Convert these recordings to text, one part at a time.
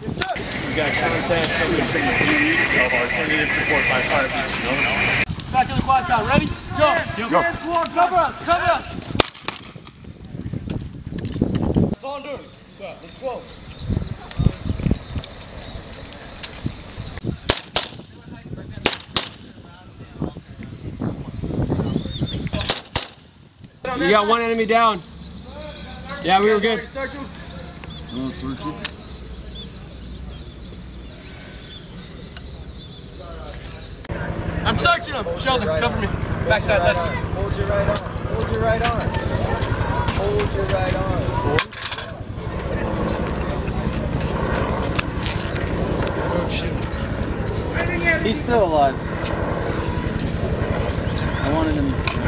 Yes, sir. We got contact coming from the east of our tentative support by fire position. Back to the quad car. Ready? Go. Go. Cover us. Cover us. Saunders. Let's go. You got one enemy down. Yeah, we were good. I'm searching him. Shoulder, cover me. Backside, left side. Hold your right arm. Hold your right arm. Hold your right arm. Oh, shoot. He's still alive. I wanted him to see.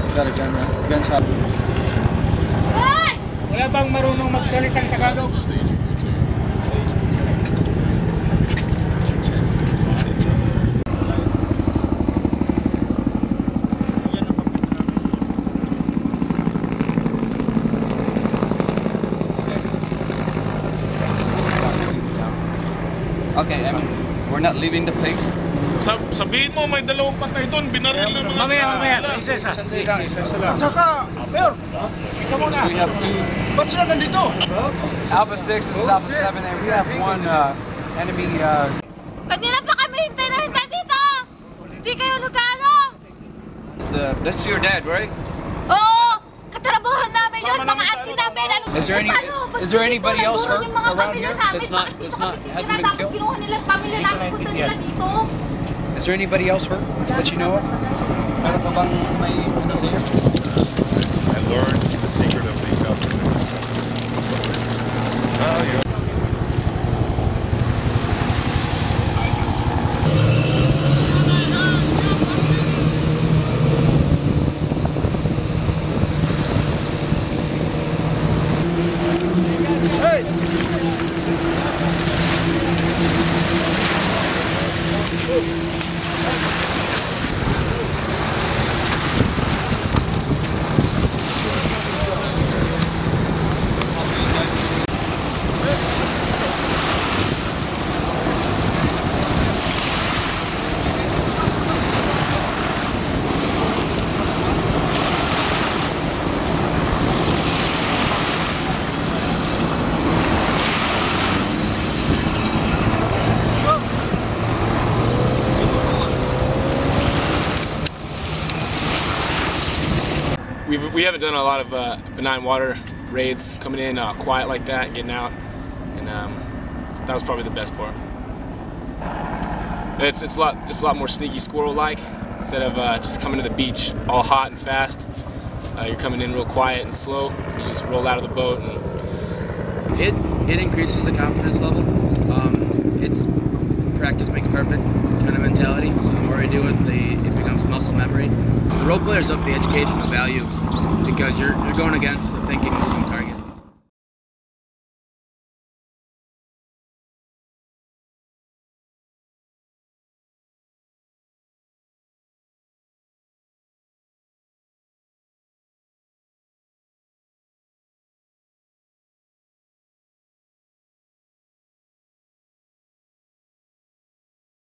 He's got a gunshot. Wala bang marunong magsalitang Tagalog? Okay, I mean, we're not leaving the place. Sabihin mo, may dalawang patay doon, binaril ng mga Mamaya, isa. At saka, Mayor, ikaw muna. So we have two. Ba't sila nandito? Alpha 6 is Alpha 7, and we have one enemy. Kanina pa kami hintay na hintay dito! Di kayo nagano! That's your dad, right? Oo! Katrabahan namin yun, mga auntie namin! Is there anybody else hurt around here hasn't been killed? Kinuha nila, pamilya namin, punta nila dito. Is there anybody else hurt that you know of? Meron pa bang may ano sa'yo? I learned the secret of the government. Oh, yeah. We haven't done a lot of benign water raids, coming in quiet like that, getting out, and that was probably the best part. It's a lot more sneaky squirrel-like. Instead of just coming to the beach all hot and fast, you're coming in real quiet and slow. You just roll out of the boat. And It increases the confidence level. It's practice makes perfect kind of mentality. So the more you do it, it becomes muscle memory. The role players up the educational value because you're going against a thinking, moving target.